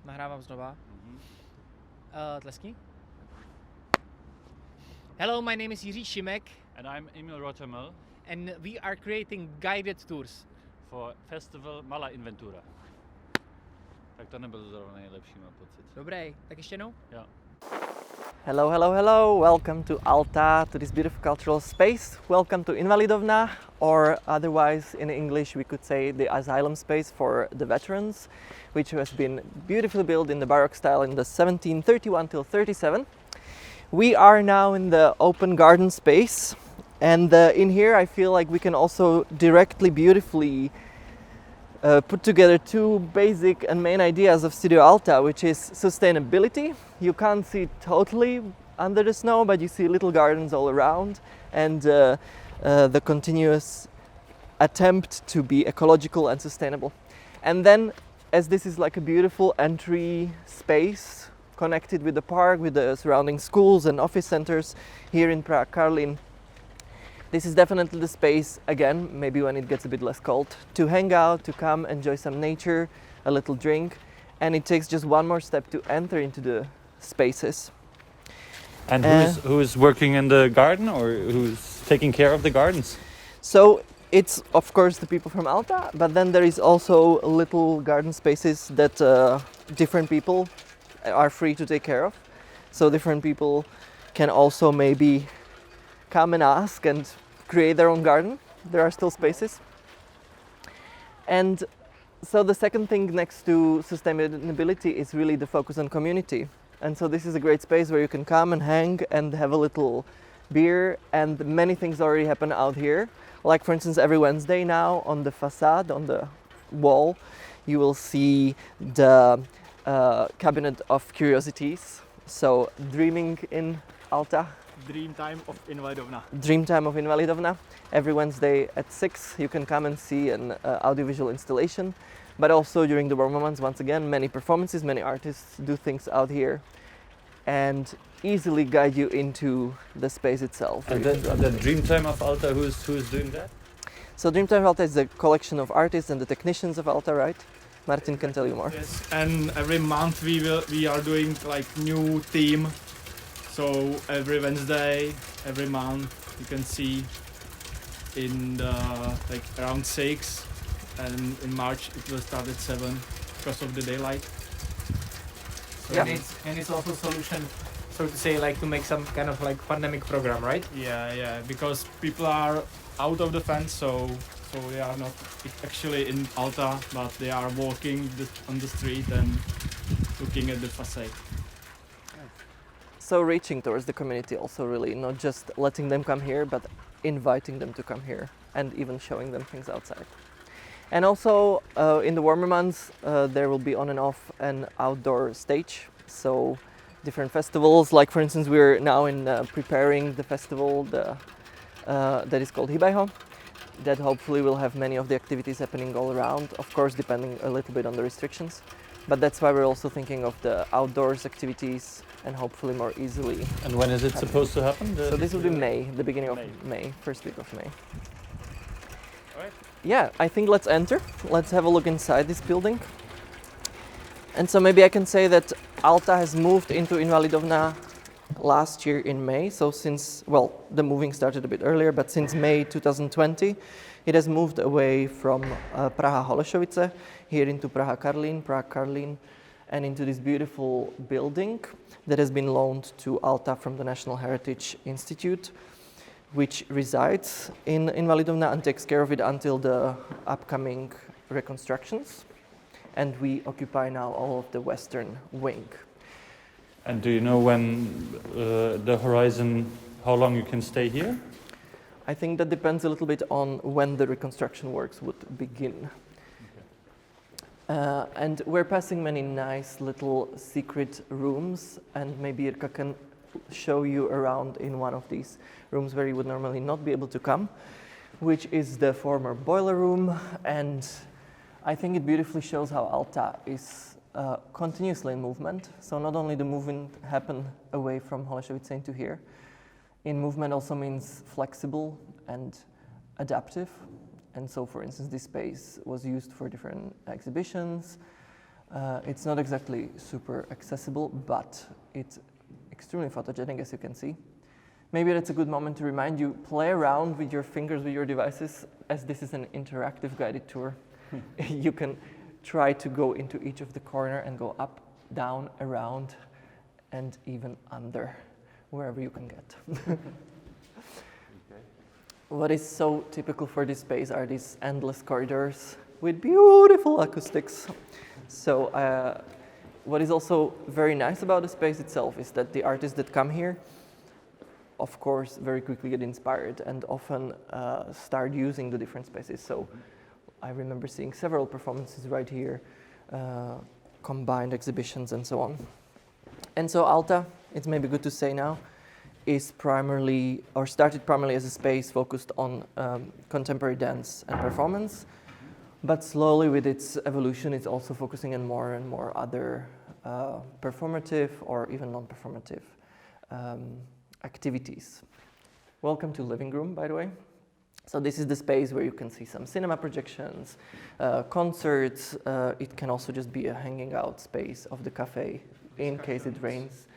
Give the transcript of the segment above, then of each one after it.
Nahrávám znova. Tleskni. Hello, my name is Jiří Šimek. And I'm Emil Rothermel. And we are creating guided tours. For festival Mala Inventura. Tak to nebyl zrovna nejlepší, mám pocit. Dobrý, tak ještě jednou? Jo. Hello, hello, hello! Welcome to Alta, to this beautiful cultural space. Welcome to Invalidovna, or otherwise in English we could say the asylum space for the veterans, which has been beautifully built in the Baroque style in the 1731 till 37. We are now in the open garden space, and in here I feel like we can also directly, beautifully put together two basic and main ideas of Studio Alta, which is sustainability. You can't see totally under the snow, but you see little gardens all around, and the continuous attempt to be ecological and sustainable. And then, as this is like a beautiful entry space connected with the park, with the surrounding schools and office centers here in Prague-Karlín, this is definitely the space, again, maybe when it gets a bit less cold, to hang out, to come, enjoy some nature, a little drink, and it takes just one more step to enter into the spaces. And who's working in the garden, or who's taking care of the gardens? So it's of course the people from Alta, but then there is also little garden spaces that different people are free to take care of. So different people can also maybe come and ask and create their own garden. There are still spaces. And so the second thing next to sustainability is really the focus on community. And so this is a great space where you can come and hang and have a little beer, and many things already happen out here. Like for instance, every Wednesday now on the facade, on the wall, you will see the Cabinet of Curiosities. So dreaming in Alta. Dream time of Invalidovna. Dream time of Invalidovna. Every Wednesday at 6 you can come and see an audiovisual installation. But also during the warmer months, once again, many performances, many artists do things out here and easily guide you into the space itself. And the Dream Time of Alta, who's doing that? So Dream Time of Alta is a collection of artists and the technicians of Alta, right? Martin can tell you more. Yes, and every month we are doing like new theme. So every Wednesday, every month, you can see in the like around 6, and in March it will start at 7 because of the daylight. So yeah. And it's also a solution, so to say, like to make some kind of like pandemic program, right? Yeah, because people are out of the fence, so they are not actually in Alta, but they are walking on the street and looking at the facade. So reaching towards the community also, really, not just letting them come here, but inviting them to come here and even showing them things outside. And also in the warmer months there will be on and off an outdoor stage, so different festivals, like for instance we're now in preparing the festival that is called Hibajho, that hopefully will have many of the activities happening all around, of course depending a little bit on the restrictions. But that's why we're also thinking of the outdoors activities and hopefully more easily. And when is it supposed to happen? So this will be May, the beginning of May, first week of May. All right. Yeah, I think let's enter. Let's have a look inside this building. And so maybe I can say that Alta has moved into Invalidovna last year in May. So since, well, the moving started a bit earlier, but since May 2020, it has moved away from Praha-Holešovice here into Prague-Karlín, and into this beautiful building that has been loaned to Alta from the National Heritage Institute, which resides in Invalidovna and takes care of it until the upcoming reconstructions. And we occupy now all of the western wing. And do you know when the horizon, how long you can stay here? I think that depends a little bit on when the reconstruction works would begin. And we're passing many nice little secret rooms, and maybe Irka can show you around in one of these rooms where you would normally not be able to come, which is the former boiler room. And I think it beautifully shows how Alta is continuously in movement. So not only the movement happened away from Holešovice into here, in movement also means flexible and adaptive. And so, for instance, this space was used for different exhibitions, It's not exactly super accessible, but it's extremely photogenic, as you can see. Maybe that's a good moment to remind you, play around with your fingers, with your devices, as this is an interactive guided tour. You can try to go into each of the corner and go up, down, around, and even under, wherever you can get. What is so typical for this space are these endless corridors with beautiful acoustics. So what is also very nice about the space itself is that the artists that come here, of course, very quickly get inspired and often start using the different spaces. So I remember seeing several performances right here, combined exhibitions and so on. And so Alta, it's maybe good to say now, is primarily, or started primarily as a space focused on contemporary dance and performance, but slowly with its evolution, it's also focusing on more and more other performative or even non-performative activities. Welcome to living room, by the way. So this is the space where you can see some cinema projections, concerts. It can also just be a hanging out space of the cafe in case it rains.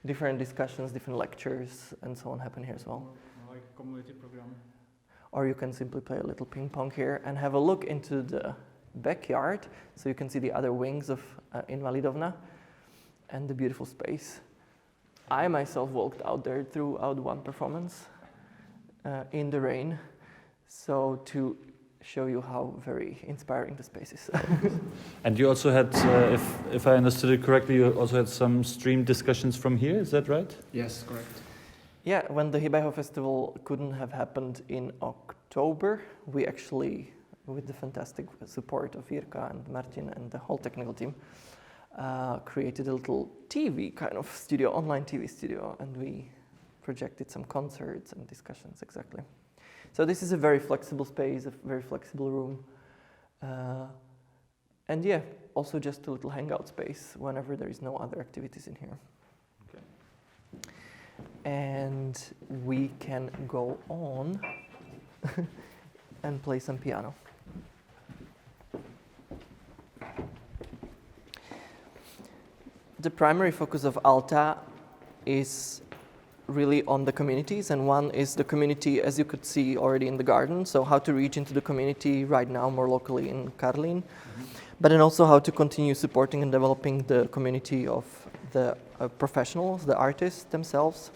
Different discussions, different lectures, and so on happen here as well. Like community program. Or you can simply play a little ping pong here and have a look into the backyard, so you can see the other wings of Invalidovna and the beautiful space. I myself walked out there throughout one performance in the rain, so to show you how very inspiring the space is. And you also had, if I understood it correctly, you also had some stream discussions from here, is that right? Yes, correct. Yeah, when the Hibajho Festival couldn't have happened in October, we actually, with the fantastic support of Jirka and Martin and the whole technical team, created a little TV kind of studio, online TV studio, and we projected some concerts and discussions, exactly. So this is a very flexible space, a very flexible room. And yeah, also just a little hangout space whenever there is no other activities in here. Okay. And we can go on and play some piano. The primary focus of Alta is really on the communities, and one is the community, as you could see already in the garden, so how to reach into the community right now more locally in Karlín, but then also how to continue supporting and developing the community of the professionals, the artists themselves.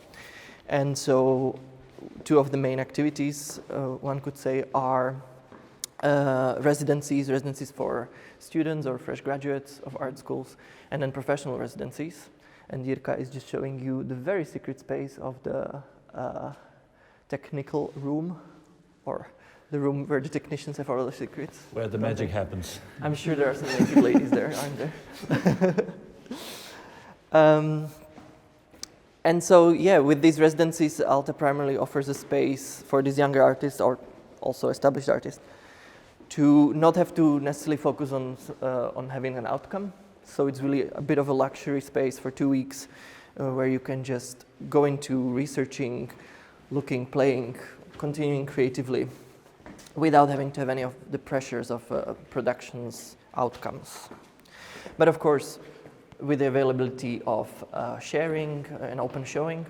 And so two of the main activities, one could say, are residencies for students or fresh graduates of art schools, and then professional residencies. And Jirka is just showing you the very secret space of the technical room, or the room where the technicians have all the secrets. Where the magic happens. I'm sure there are some naked ladies there, aren't there? And so, yeah, with these residencies, Alta primarily offers a space for these younger artists, or also established artists, to not have to necessarily focus on having an outcome. So it's really a bit of a luxury space for 2 weeks where you can just go into researching, looking, playing, continuing creatively without having to have any of the pressures of production's outcomes. But of course, with the availability of sharing and open showing,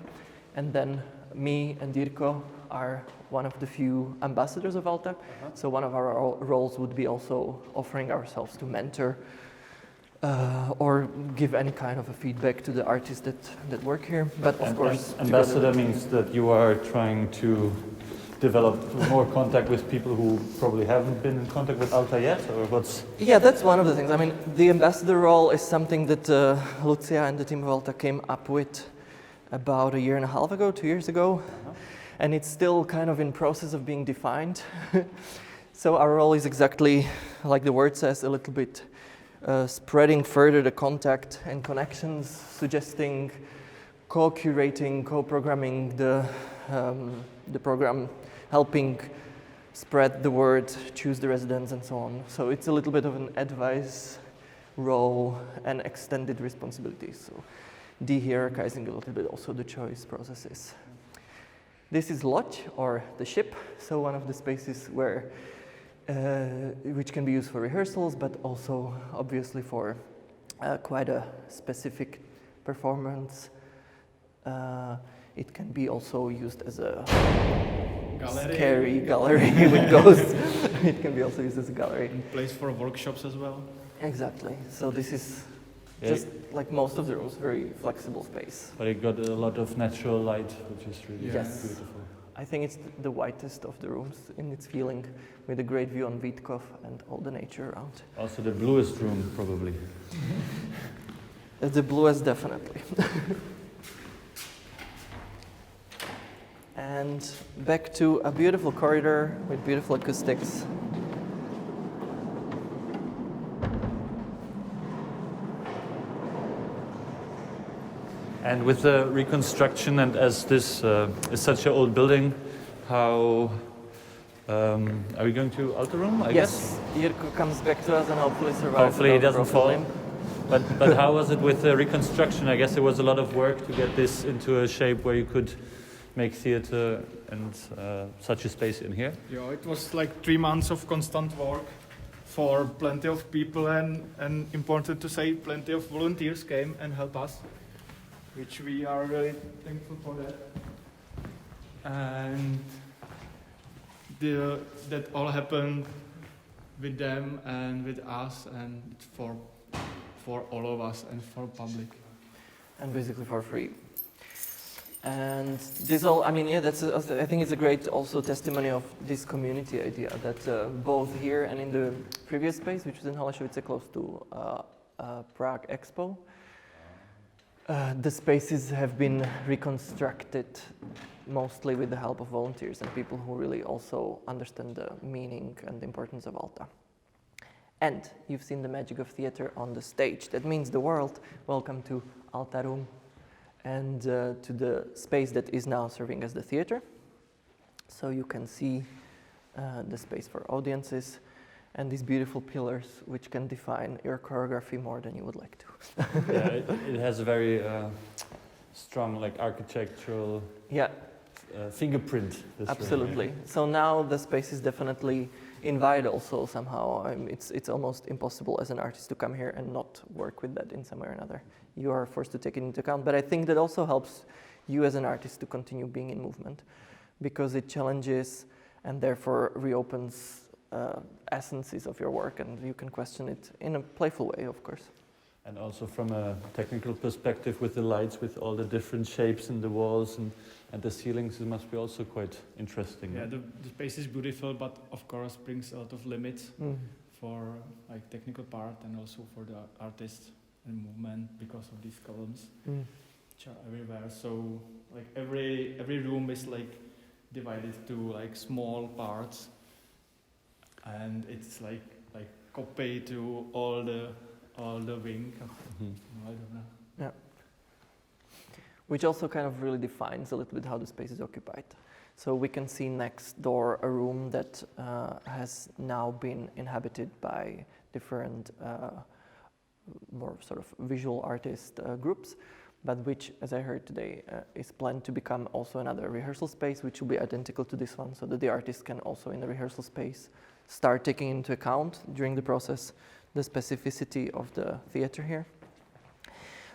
and then me and Jirko are one of the few ambassadors of Alta. So one of our roles would be also offering ourselves to mentor or give any kind of a feedback to the artists that work here. But of course, ambassador means that you are trying to develop more contact with people who probably haven't been in contact with Alta yet, or what's? Yeah, that's one of the things. I mean, the ambassador role is something that Lucia and the team of Alta came up with about 1.5 years ago, 2 years ago, and it's still kind of in process of being defined. So our role is exactly like the word says, a little bit spreading further the contact and connections, suggesting, co-curating, co-programming the program, helping spread the word, choose the residents, and so on. So it's a little bit of an advice role and extended responsibilities. So de-hierarchizing a little bit also the choice processes. This is Lodge, or the ship, so one of the spaces where which can be used for rehearsals, but also obviously for quite a specific performance. It can be also used as a scary gallery with ghosts. It can be also used as a gallery. And place for workshops as well. Exactly. So this is just like most of the rooms, very flexible space. But it got a lot of natural light, which is really Yes. beautiful. I think it's the whitest of the rooms in its feeling, with a great view on Vítkov and all the nature around. Also the bluest room, probably. The bluest, definitely. And back to a beautiful corridor with beautiful acoustics. And with the reconstruction, and as this is such an old building, how are we going to Alta room? I guess. Yes, Jirko comes back to us and hopefully survives. Hopefully he without doesn't broken fall. limb. But how was it with the reconstruction? I guess there was a lot of work to get this into a shape where you could make theater and such a space in here. Yeah, it was like 3 months of constant work for plenty of people, and important to say, plenty of volunteers came and helped us, which we are really thankful for that. And that all happened with them and with us, and for all of us and for public. And basically for free. And this all, I mean, yeah, I think it's a great also testimony of this community idea that both here and in the previous space, which was in Holešovice close to Prague Expo, the spaces have been reconstructed mostly with the help of volunteers and people who really also understand the meaning and the importance of Alta. And you've seen the magic of theater on the stage. That means the world. Welcome to Alta Room and to the space that is now serving as the theater. So you can see the space for audiences and these beautiful pillars which can define your choreography more than you would like to. Yeah, it has a very strong like architectural fingerprint. Absolutely. Room, So now the space is definitely invite also somehow. It's almost impossible as an artist to come here and not work with that in some way or another. You are forced to take it into account, but I think that also helps you as an artist to continue being in movement because it challenges and therefore reopens essences of your work, and you can question it in a playful way, of course. And also from a technical perspective with the lights, with all the different shapes in the walls and the ceilings, it must be also quite interesting. Yeah, the space is beautiful, but of course brings a lot of limits for like technical part and also for the artists and movement because of these columns which are everywhere. So like every room is like divided to like small parts, and it's like copy to all the wing. I don't know. Yeah. Which also kind of really defines a little bit how the space is occupied. So we can see next door a room that has now been inhabited by different more sort of visual artist groups, but which, as I heard today, is planned to become also another rehearsal space, which will be identical to this one, so that the artists can also in the rehearsal space start taking into account during the process the specificity of the theater here.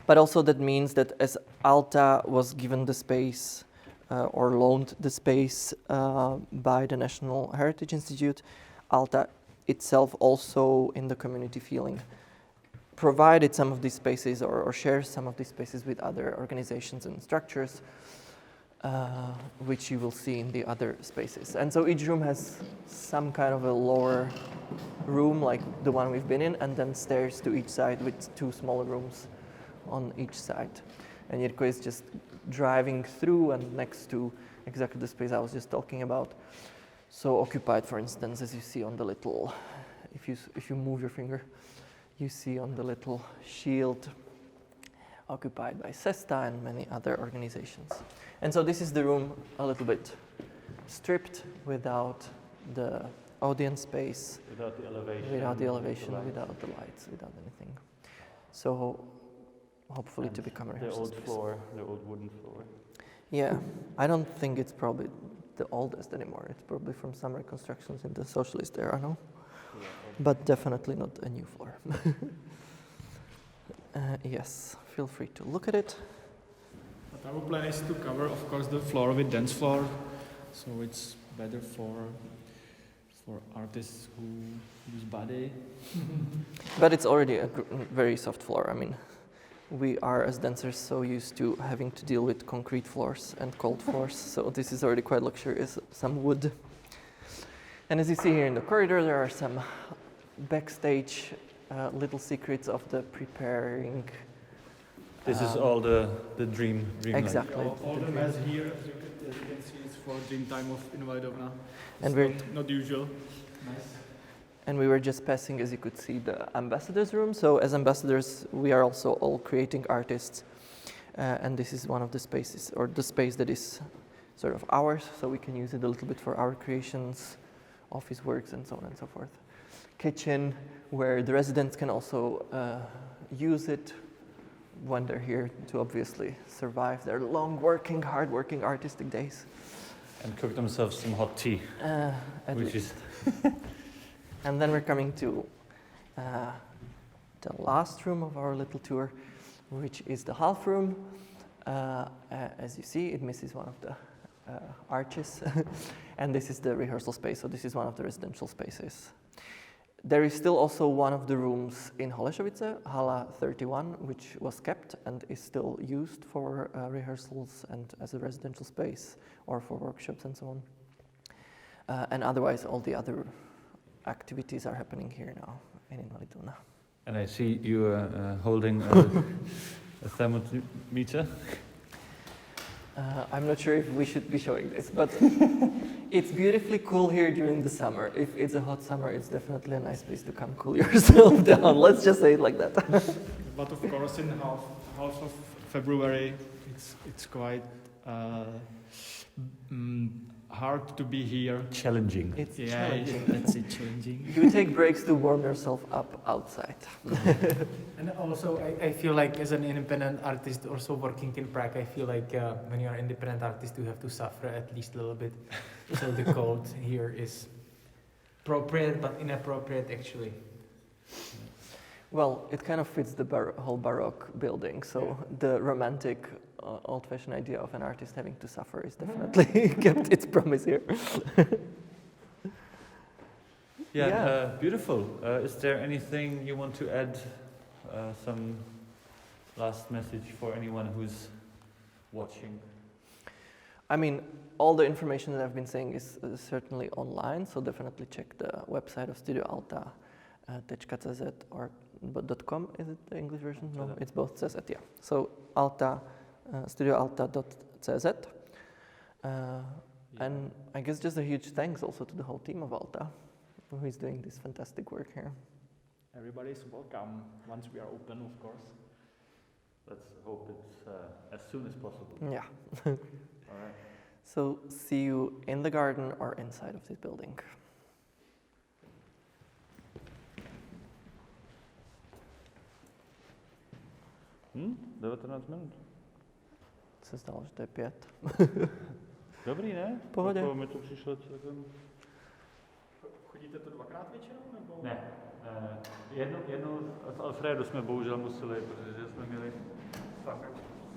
But also that means that as Alta was given the space or loaned the space by the National Heritage Institute, Alta itself also in the community feeling provided some of these spaces or shares some of these spaces with other organizations and structures, which you will see in the other spaces. And so each room has some kind of a lower room like the one we've been in, and then stairs to each side with two smaller rooms on each side. And Jirko is just driving through and next to exactly the space I was just talking about. So occupied, for instance, as you see on the little, if you move your finger, you see on the little shield occupied by SESTA and many other organizations. And so this is the room a little bit stripped without the audience space, without the elevation, without the lights, without anything. So hopefully to become a rehearsal space. The old wooden floor. Yeah, I don't think it's probably the oldest anymore. It's probably from some reconstructions in the socialist era, no? But definitely not a new floor. Yes, feel free to look at it. But our plan is to cover, of course, the floor with dance floor, so it's better for artists who use body. But it's already a very soft floor. I mean, we are as dancers so used to having to deal with concrete floors and cold floors, so this is already quite luxurious. Some wood. And as you see here in the corridor, there are some backstage little secrets of the preparing. This is all the dream. Exactly. All the mess here, as you can see, is for dream time of Invalidovna. And we're not usual. Nice. And we were just passing, as you could see, the ambassadors room. So as ambassadors, we are also all creating artists. And this is one of the spaces, or the space that is sort of ours, so we can use it a little bit for our creations, office works, and so on and so forth. Kitchen, where the residents can also use it when they're here to obviously survive their long working, hard working artistic days. And cook themselves some hot tea, which is... And then we're coming to the last room of our little tour, which is the half room. As you see, it misses one of the arches. And this is the rehearsal space, so this is one of the residential spaces. There is still also one of the rooms in Holešovice, Hala 31, which was kept and is still used for rehearsals and as a residential space or for workshops and so on. And otherwise, all the other activities are happening here now in Invalidovna. And I see you holding a thermometer. I'm not sure if we should be showing this, but it's beautifully cool here during the summer. If it's a hot summer, it's definitely a nice place to come cool yourself down. Let's just say it like that. But of course, in half of February, it's quite hard to be here. Challenging. It's Yeah, challenging. that's it, challenging. You take breaks to warm yourself up outside. And also, I feel like as an independent artist, also working in Prague, I feel like when you're an independent artist, you have to suffer at least a little bit. So the cold here is appropriate, but inappropriate actually. Well, it kind of fits the whole Baroque building, so the romantic, old-fashioned idea of an artist having to suffer is definitely kept its promise here. Yeah. Beautiful. Is there anything you want to add? Some last message for anyone who's watching? I mean, all the information that I've been saying is certainly online, so definitely check the website of Studio Alta, .cz or .com. Is it the English version? No, it's both CZ, yeah. So Alta, studioalta.cz. And I guess just a huge thanks also to the whole team of Alta, who is doing this fantastic work here. Everybody's welcome once we are open, of course. Let's hope it's as soon as possible. Yeah. All right. So see you in the garden or inside of this building. 19 minut. Se zdalo, že to je 5. Dobrý, ne? V pohodě. Jako mi to přišlo celkem... Chodíte to dvakrát většinou, nebo? Ne. Jednou v Alfredu jsme bohužel museli, protože jsme měli fakt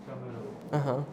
kamerou. Aha.